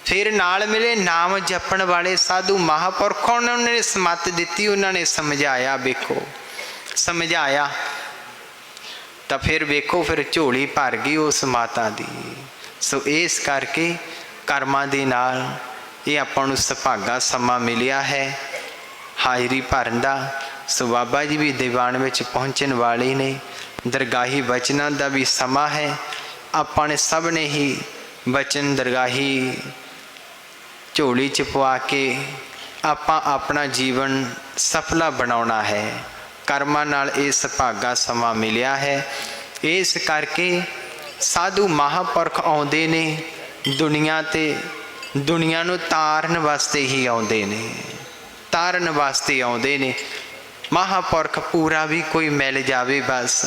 ਫਿਰ ਨਾਲ ਮਿਲੇ ਨਾਮ ਜਪਣ ਵਾਲੇ ਸਾਧੂ ਮਹਾਂਪੁਰਖਾਂ, ਉਹਨਾਂ ਨੇ ਸਮੱਤ ਦਿੱਤੀ, ਉਹਨਾਂ ਨੇ ਸਮਝਾਇਆ। ਵੇਖੋ ਸਮਝਾਇਆ ਤਾਂ ਫਿਰ ਵੇਖੋ ਫਿਰ ਝੋਲੀ ਭਰ ਗਈ ਉਸ ਮਾਤਾ ਦੀ। ਸੋ ਇਸ ਕਰਕੇ ਕਰਮਾਂ ਦੇ ਨਾਲ ਇਹ ਆਪਾਂ ਨੂੰ ਸੁਭਾਗਾ ਸਮਾਂ ਮਿਲਿਆ ਹੈ ਹਾਜ਼ਰੀ ਭਰਨ ਦਾ। ਸੋ ਬਾਬਾ ਜੀ ਵੀ ਦੀਵਾਨ ਵਿੱਚ ਪਹੁੰਚਣ ਵਾਲੇ ਨੇ, ਦਰਗਾਹੀ ਬਚਨਾਂ ਦਾ ਵੀ ਸਮਾਂ ਹੈ। ਆਪਾਂ ਨੇ ਸਭ ਨੇ ਹੀ ਬਚਨ ਦਰਗਾਹੀ ਝੋਲੀ 'ਚ ਪਵਾ ਕੇ ਆਪਾਂ ਆਪਣਾ ਜੀਵਨ ਸਫਲਾ ਬਣਾਉਣਾ ਹੈ। ਕਰਮਾਂ ਨਾਲ ਇਹ ਸੁਭਾਗਾ ਸਮਾਂ ਮਿਲਿਆ ਹੈ। ਇਸ ਕਰਕੇ ਸਾਧੂ ਮਹਾਂਪੁਰਖ ਆਉਂਦੇ ਨੇ ਦੁਨੀਆ ਤੇ, ਦੁਨੀਆ ਨੂੰ ਤਾਰਨ ਵਾਸਤੇ ਹੀ ਆਉਂਦੇ ਨੇ, ਤਾਰਨ ਵਾਸਤੇ ਆਉਂਦੇ ਨੇ। ਮਹਾਂਪੁਰਖ ਪੂਰਾ ਵੀ ਕੋਈ ਮਿਲ ਜਾਵੇ, ਬਸ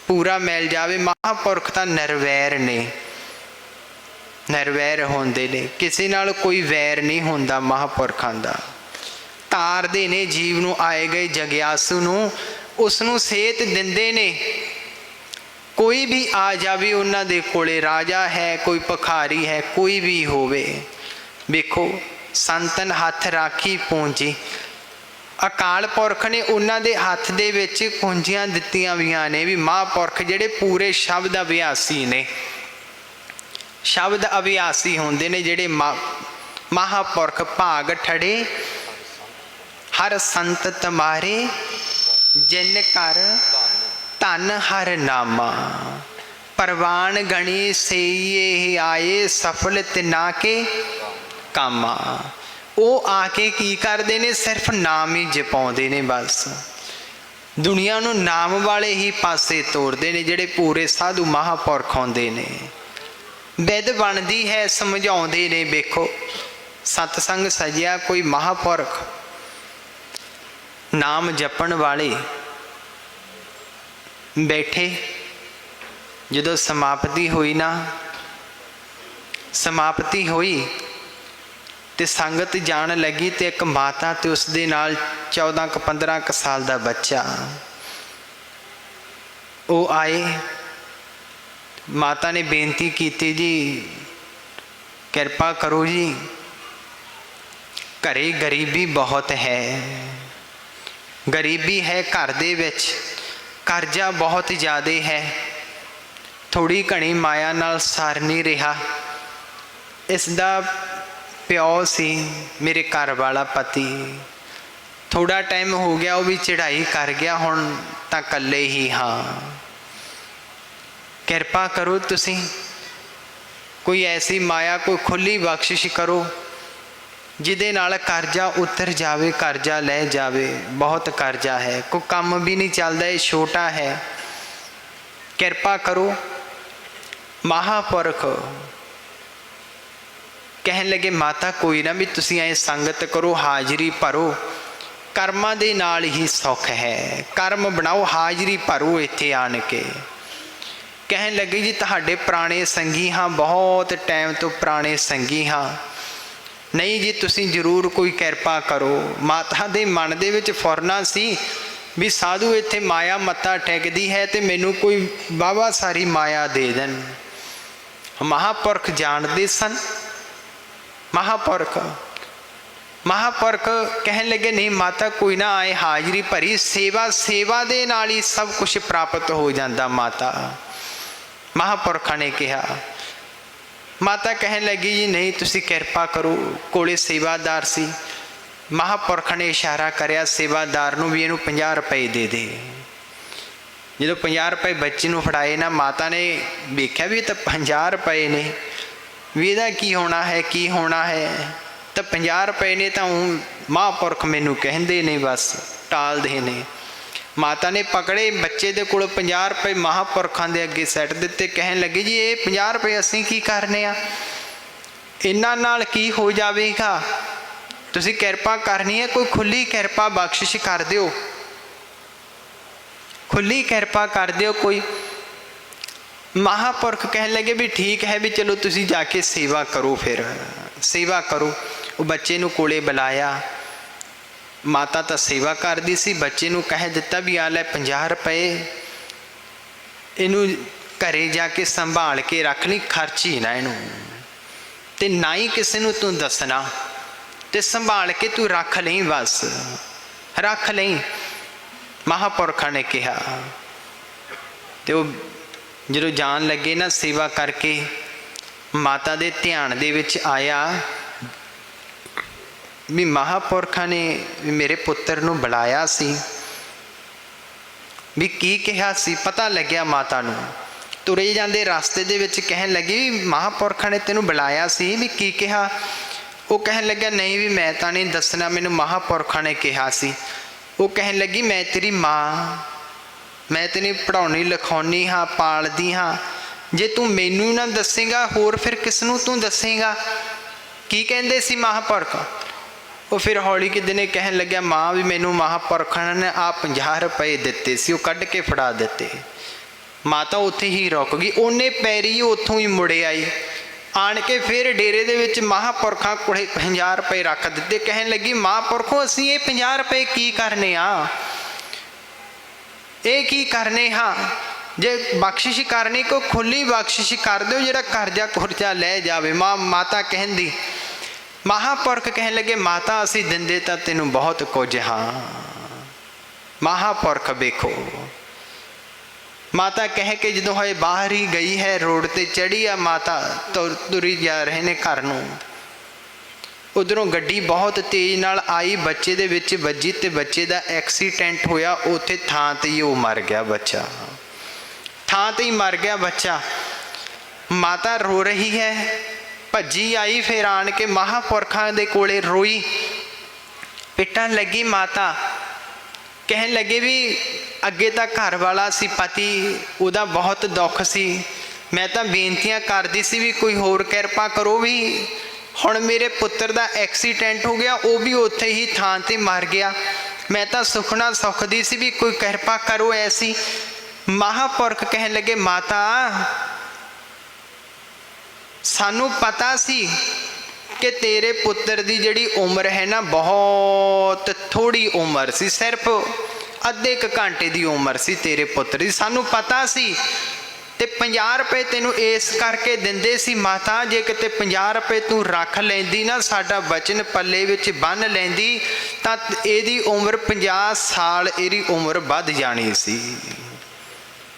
ਪੂਰਾ ਮਿਲ ਜਾਵੇ। ਮਹਾਂਪੁਰਖ ਤਾਂ ਨਿਰਵੈਰ ਨੇ, ਨਿਰਵੈਰ ਹੁੰਦੇ ਨੇ, ਕਿਸੇ ਨਾਲ ਕੋਈ ਵੈਰ ਨਹੀਂ ਹੁੰਦਾ। ਮਹਾਂਪੁਰਖਾਂ ਦਾ ਤਾਰਦੇ ਨੇ ਜੀਵ ਨੂੰ, ਆਏ ਗਏ ਜਗਿਆਸੂ ਨੂੰ, ਉਸ ਨੂੰ ਸੇਧ ਦਿੰਦੇ ਨੇ। कोई भी आ जावे उन्हां दे कोले, राजा है, कोई भिखारी है, कोई भी होवे, वेखो संतन हथ राखी पूंजी। अकाल पुरख ने उन्हां दे हथ दे विच कुंजियां दित्तियां होईयां ने भी महापुरख जिहड़े पूरे शब्द अभ्यासी ने, शब्द अभ्यासी होंदे ने जिहड़े महापुरख। भाग ठड़े हर संत तुम्हारे, जिन कर धन हर नामा। परवान गणी से आए, सफल तिना के कामा। वो आके की करते ने, सिर्फ नाम ही जपाउंदे ने। बस दुनिया नूं नाम वाले ही पासे तोड़ते ने जिहड़े पूरे साधु महापुरख आउंदे ने। विध बनती है समझाउंदे ने। वेखो सतसंग सजिया कोई महापुरख नाम जपण वाले बैठे, जदों समाप्ति हुई ना, समाप्ति हुई ते संगत जान लगी ते एक माता ते उस दे नाल 14-15 साल दा बच्चा वो आए। माता ने बेनती की, जी कृपा करो जी, घरे गरीबी बहुत है, गरीबी है घर दे विच, कर्जा बहुत ज़्यादा है, थोड़ी घनी माया नाल सर नहीं रहा। इसदा प्यो सी मेरे घर वाला पति, थोड़ा टाइम हो गया वो भी चढ़ाई कर गया, हुण तां कल्ले ही हाँ। कृपा करो तुसी, कोई ऐसी माया, कोई खुली बख्शिश करो जिदे नाल कर्जा उतर जावे, कर्जा ले जावे। बहुत कर्जा है, कोई काम भी नहीं चलता, ये छोटा है, कृपा करो। महापुरख कहन लगे, माता कोई ना, भी तुसी ऐ संगत करो, हाजरी भरो, कर्मां दे नाल ही सुख है, कर्म बनाओ, हाजरी भरो इत्थे आन के। कहन लगे जी तुहाडे पुराने संगी हाँ, बहुत टाइम तो पुराने संगी हाँ, नहीं जी तुसी जरूर कोई कृपा करो। माता दे मन दे विच फुरना सी भी साधु इत्थे माया मत्ता टेकदी है ते मैनू कोई वाहवा सारी माया दे देन। महापुरख जानते सन। महापुरख कहन लगे, नहीं माता कोई ना, आए हाजरी भरी, सेवा सेवा दे नाल ही सब कुछ प्राप्त हो जाता माता। महापुरखा ने कहा। माता कहन लगी, जी नहीं तुसी कृपा करो, कोले सेवादार सी। महापुरख ने इशारा करया सेवादार नूं भी इहनूं 50 रुपए दे दे। जो 50 रुपए बच्चे नूं फड़ाए ना, माता ने वेख्या भी तो 50 रुपए ने, भी इहदा की होना है, की होना है, तो 50 रुपए ने तो महापुरख मैनू कहंदे ने, बस टालदे ने। माता ने पकड़े बच्चे दे कोल 50 रुपए महापुरखों के अगे सैट दिते। कहन लगे, जी ये 50 रुपए असीं की करने आ, इन्हां नाल की हो जाएगा, तुसीं किरपा करनी है, कोई खुली किरपा बख्शिश कर दिओ, खुली किरपा कर दिओ कोई। महापुरख कहन लगे, भी ठीक है, भी चलो तुसीं जाके सेवा करो, फिर सेवा करो। वो बच्चे नूं कोले बुलाया। माता तो सेवा करती सी, बच्चे नूं कह दिता भी आ लै 50 रुपए, इनू घरे जाके संभाल के रख ली, खर्ची ना इनू, ते ना ही किसी नूं तू दसना, ते संभाल के तू रख लई, बस रख लई। महापुरखा ने कहा। ते वो जो जान लगे ना सेवा करके, माता दे ध्यान दे विच आया भी महापुरखा ने मेरे पुत्र नूं बुलाया सी, भी की कहा सी, पता लग्या माता नूं। तुरे जांदे रास्ते दे विच कहन लगी, महापुरखा ने तेनू बुलाया सी, भी की कहा। वो कहन लग्या, नहीं भी मैं तां नहीं दसना, मैनू महापुरखा ने कहा सी। वो कहन लगी, मैं तेरी माँ, मैं तेनू पढ़ाउणी लिखाउणी हाँ, पालदी हाँ, जे तू मैनू ना दसेगा होर फिर किस नूं तू दसेगा। की कहंदे सी महापुरख। वो फिर हौली कि दिने कहन लग्या, माँ भी मैनू महापुरख ने आ 50 रुपए दिते सी, वो कढ़ के फड़ा दिते। माता उत्थे ही रुक गई, ओने पैरी उत्थों ही मुड़े आई, आन के फिर डेरे दे विच महापुरखा कोले 50 रुपए रख दिते। कहन लगी, महापुरखों असीं ये 50 रुपए की करने आ, ये की करने हाँ। जे बख्शिश करनी को खुली बख्शिश कर दो, जेड़ा करजा कुरजा लै जावे। माता कहंदी, महापुरख कहन लगे माता असी दिंदे तां तैनूं बहुत कुछ हाँ। महापुरख वेखो माता कह के जदों होए बाहर ही गई है, रोड ते चढ़ी आ माता, तुरी जा रहे ने घर नूं। उधरों गड्डी बहुत तेज नाल आई, बच्चे दे विच वजी ते बच्चे दा एक्सीडेंट होया। उत्थे थां ते ही वो मर गया बच्चा, थां ते ही मर गया बच्चा। माता रो रही है, भज्जी आई, फिर आन के महापुरखां दे कोले रोई, पिटन लगी माता। कहन लगे भी अगे तो घर वाला सी, पति उदा बहुत दुख सी, मैं तो बेनतियां करदी सी भी कोई होर किरपा करो, भी हुण मेरे पुत्र दा एक्सीडेंट हो गया, वो भी उत्थे ही थां ते मर गया। मैं तो सुखना सुखदी सी भी कोई किरपा करो ऐसी। महापुरख कहन लगे माता सानू पता सी कि तेरे पुत्र की जिहड़ी उम्र है ना बहुत थोड़ी उम्र सी, सिर्फ अद्धे क घंटे की उम्र सी तेरे पुत्र की, सानू पता सी। ते 50 रुपए तेनू इस करके दिंदे सी माता, जे किते 50 रुपए तू रख लैंदी ना, साडा बचन पल्ले विच बन लैंदी तां इहदी उम्र 50 साल इहदी उम्र वध जानी सी,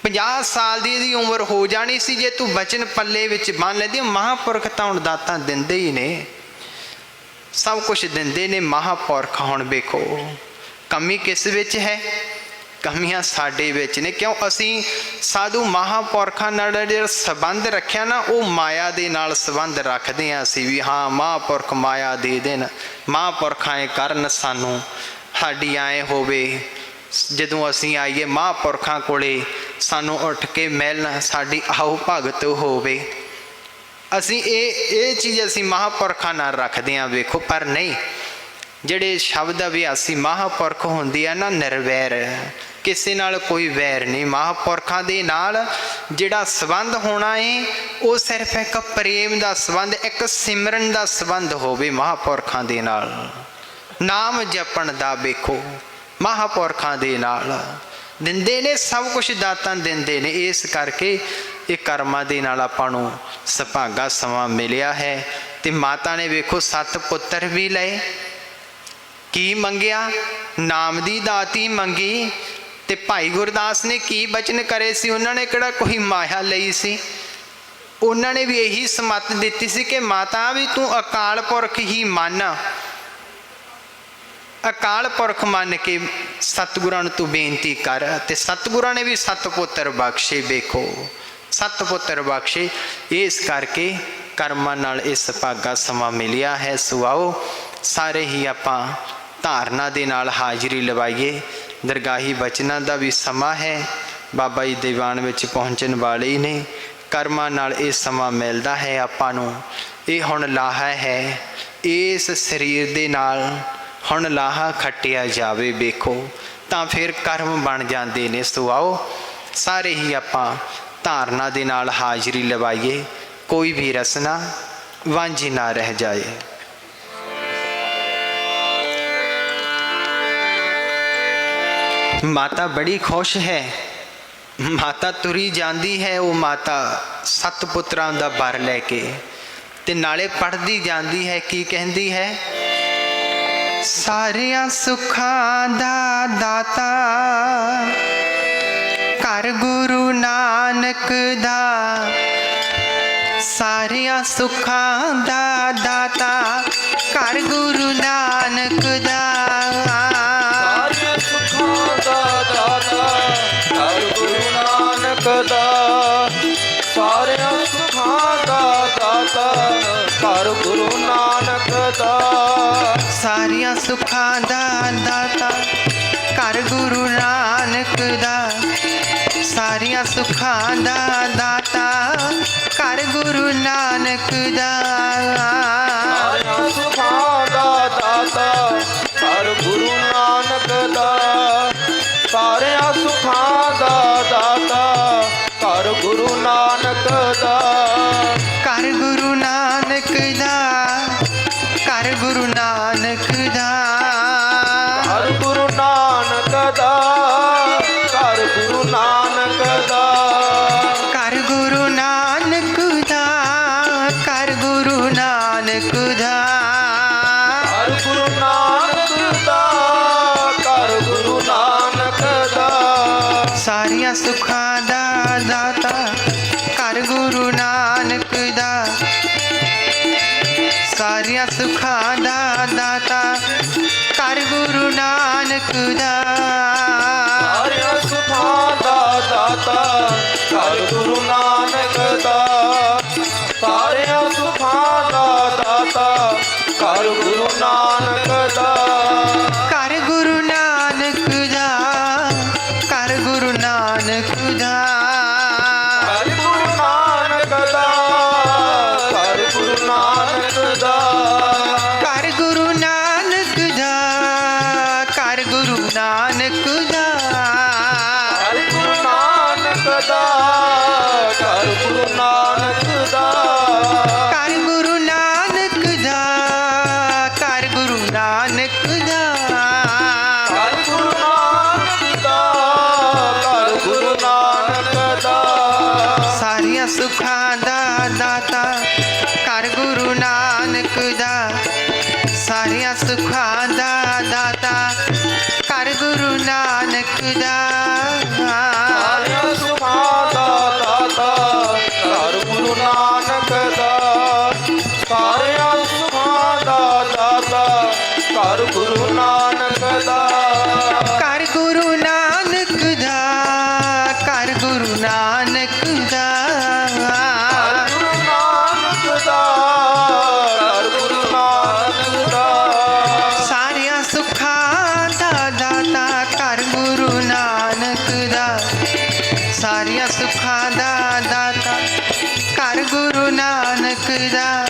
50 साल की इहदी उम्र हो जानी सी जे तू बचन पल्ले विच बन लैंदी। महापुरख तां हुण दातां दिंदे ही ने, सब कुछ दिंदे ने महापुरख। हुण वेखो कमी किस विच है? कमियां साडे विच ने। क्यों? असी साधु महापुरखां नाल जिहड़ा संबंध रखिया ना, वो माया दे नाल संबंध रखदे आ असी भी। हाँ महापुरख माया दे देन, महापुरखां ए करन सानू, साडी आए होवे जदों असी आईए महापुरखां कोले सानू उठ के मिलन, साडी आओ भगत होवे। असी ये चीज़ असी महापुरखां नाल रखदे आ वेखो। पर नहीं, जिहड़े शब्द अभ्यासी महापुरख हुंदे आ ना, निर्वैर, किसी नाल कोई वैर नहीं। महापुरखां दे नाल जिहड़ा संबंध होना है वो सिर्फ एक प्रेम दा संबंध, एक सिमरन दा संबंध होवे महापुरखां दे नाल, नाम जपण दा। वेखो महापुरखां दे नाल दिंदे ने सब कुछ, दातां दिंदे ने। इस करके ये कर्मां दे नाल आपां नूं सुभागा समां मिलिया है। ते माता ने वेखो 7 पुत्र भी लए, की मंगिया? नाम दी दाती मंगी। ते भाई गुरदास ने की बचन करे सी? उन्होंने किहड़ा कोई माया लई सी, उन्होंने भी यही समत दिती सी कि माता भी तू अकाल पुरख ही मन, अकाल पुरख मन के सतगुरां नूं तू बेनती कर। ते सतगुरां ने भी 7 पुत्र बख्शे। वेखो 7 पुत्र बख्शे। इस करके कर्मां नाल इस भागा समा मिलिया है। सुआओ सारे ही आपां धारना दे नाल हाजरी लवाइए। दरगाही बचना का भी समा है, बाबा जी दीवान विच पहुँचन वाले ही ने। कर्मां नाल ये समा मिलदा है आपां नूं। ये हुण लाहा है, इस शरीर दे नाल हुण लाहा खट्टिया जावे वेखो, तां फिर कर्म बन जाते ने। सो आओ सारे ही आपां धारना दे नाल हाजरी लवाइए, कोई भी रसना वांझी ना रह जाए। माता बड़ी खुश है, माता तुरी जाती है। वो माता 7 पुत्रां दा बर लैके ते नाले पढ़ती जाती है। की कहती है? सारिया सुखां दा दाता कर गुरु नानक दा, सारिया सुखां दा दाता कर गुरु नानक दा, सारिया सुखां दा दाता कर गुरु नानक दा, सारिया सुखां दा दाता कर गुरु नानक दा, सारिया सुखां दा दाता कर गुरु नानक दा, सारिया सुखां दा दाता कर गुरु नानक दा, सारिया सुखां दा दाता कर गुरु नानक दा, कर गुरु नानक दा, कर गुरु नानक दा, कर गुरु नानक दा, कर गुरु नानक दा, ਸੁਖਾਂ ਦਾ ਦਾਤਾ ਕਰ ਗੁਰੂ ਨਾਨਕ ਦਾ। ਸਾਰਿਆਂ ਸੁਖਾਂ ਦਾ ਦਾਤਾ ਕਰ ਗੁਰੂ ਨਾਨਕ ਦਾ। ਸਾਰਿਆਂ ਸੁਖਾਂ ਦਾ ਦਾਤਾ ਕਰ ਗੁਰੂ ਨਾਨਕ ਦਾ। ਕਰ ਗੁਰੂ ਨਾਨਕ ਦਾ, ਕਰ ਗੁਰੂ ਨਾਨਕ ਦਾ। ਕਰ ਗੁਰੂ ਨਾਨਕ ਦਾ। ਕਰ ਗੁਰੂ ਨਾਨਕ ਦਾ। ਕਰ ਗੁਰੂ ਨਾਨਕ ਦਾ, ਕਰ ਗੁਰੂ ਨਾਨਕ ਦਾ। ਕਰ ਗੁਰੂ ਨਾਨਕ ਦਾ। ਕਰ ਗੁਰੂ ਨਾਨਕ ਦਾ। ਕਰ ਗੁਰੂ ਨਾਨਕ ਦਾ, ਕਰ ਗੁਰੂ ਨਾਨਕ ਦਾ। ਕਰ ਗੁਰੂ ਨਾਨਕ ਦਾ। ਕਰ ਗੁਰੂ ਨਾਨਕ ਦਾ। ਸਾਰਿਆਂ ਸੁੱਖਾਂ ਦਾ ਦਾਤਾ ਕਰ ਗੁਰੂ ਨਾਨਕ ਦਾ। ਸਾਰਿਆਂ ਸੁੱਖਾਂ ਦਾ ਦਾਤਾ ਕਰ ਗੁਰੂ ਨਾਨਕ ਦਾ। ਸਾਰਿਆਂ ਸੁਖਾਂ ਦਾ ਦਾਤਾ ਕਰ ਗੁਰੂ ਨਾਨਕ ਦਾ। ਸਾਰਿਆਂ ਸੁਖਾਂ ਦਾ ਦਾਤਾ ਕਰ ਗੁਰੂ ਨਾਨਕ ਦਾ। ਕਰ ਗੁਰੂ ਨਾਨਕ ਦਾ, ਕਰ ਗੁਰੂ ਨਾਨਕ ਦਾ। ਕਰ ਗੁਰੂ ਨਾਨਕ ਦਾ। ਕਰ ਗੁਰੂ ਨਾਨਕ ਦਾ। ਸਾਰਿਆਂ ਸੁੱਖਾਂ ਦਾ ਦਾਤਾ ਕਰ ਗੁਰੂ ਨਾਨਕ ਦਾ। ਸਾਰਿਆਂ ਸੁੱਖਾਂ ਦਾ ਦਾਤਾ ਕਰ ਗੁਰੂ ਨਾਨਕ ਦਾ।